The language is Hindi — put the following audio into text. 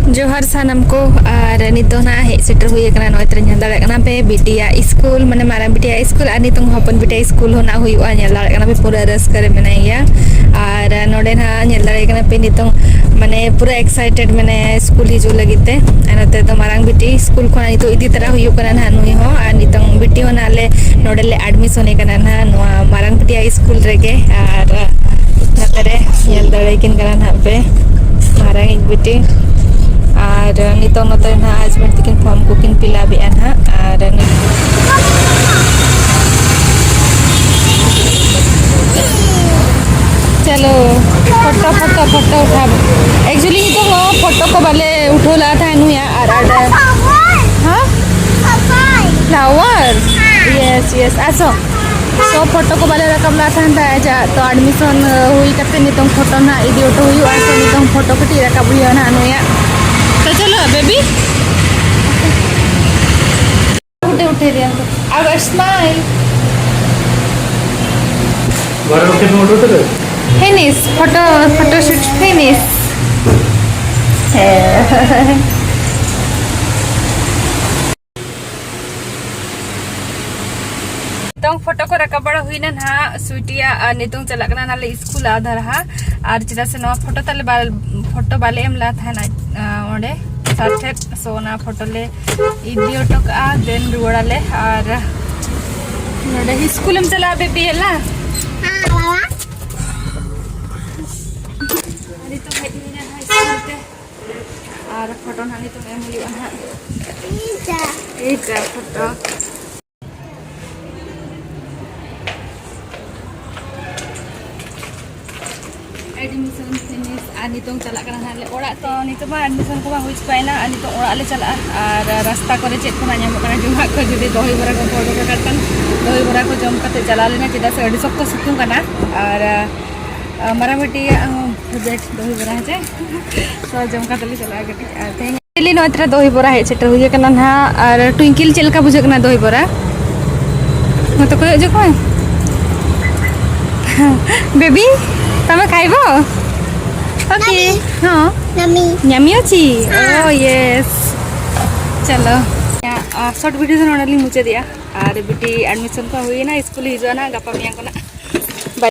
जोहर सानम को और नितोना हेज सेटर हुई कना नोयत्र नेल दाड़े कना पे बिटिया स्कूल माने मारा बिटिया स्कूल और नितों हपन बिटिया स्कूल होना हुई नेल दाड़े कना पे पूरा रस करे मेनाइया और नोडे ना नेल दाड़े कना पे नितों माने पूरा एक्साइटेड माने स्कूल हिजु लगिते अनते तो मारांग बिटी स्कूल खोना नितो इदी तरह हुई कना ना नुई हो और नितों बिटी होनाले नोडेले एडमिशन कना ना नोआ मारांग बिटिया स्कूल रेगे और नतरे नेल दाड़े किन कना ना पे मारांग बिटी और नितो नते ना हस्बैंड तकिन फॉर्म को किन पिला बे ना और चलो फोटो फोटो फोटो उठा एक्चुअली तो वो फोटो को वाले उठोला था नुया और हां फ्लावर यस यस आसो तो फोटो को वाले रकमला था जा तो एडमिशन हुई करते नितो फोटो ना इदी उठो हुई आसो नितो फोटो कटी रकब हुई ना नुया तो चलो बेबी उठे उठे दिया अब स्माइल बार ओके में उठो तो finish photo photo shoot finish तो फोटो को रखा बड़ा हुई ना स्वीटिया नितों चला करना नाले स्कूल आधा रहा और चिदा से नवा फोटो तले फोटो बाले एमला था ना ओडे साथे सोना फोटो ले इडियो टका देन रुवाड़ाले और नोडे स्कूल में चला बेबी हला हां बाबा अरे तो हेड में ना स्कूल पे और फोटो नानी तो एम लियो ना इजा फोटो एडमिशन फिनिश और नितों चला करना नाले ओड़ा तो नितो बा एडमिशन को बा हुई पाइना और नितो ओड़ा ले चला और रास्ता करे चेक को नाम करना जुमा को जुदी दही बरा को फोटो करतन दही बरा को जम करते चला लेना चिदा से अड़ी सख्त सितुं करना और मारा बेटी प्रोजेक्ट दही बरा है तो जम करते ले चला गटी तेन ले नोत्रा दही बरा है सेटर हुई करना ना और ट्विंकल चलका बुझे करना दही बरा मत को जो को बेबी तमे खाइबो ओके हां यम्मी यम्मी अछि ओ यस चलो शॉर्ट वीडियो से नोडली मुचे दिया और बेटी एडमिशन को हुई ना स्कूल हिजो ना गपा मिया को ना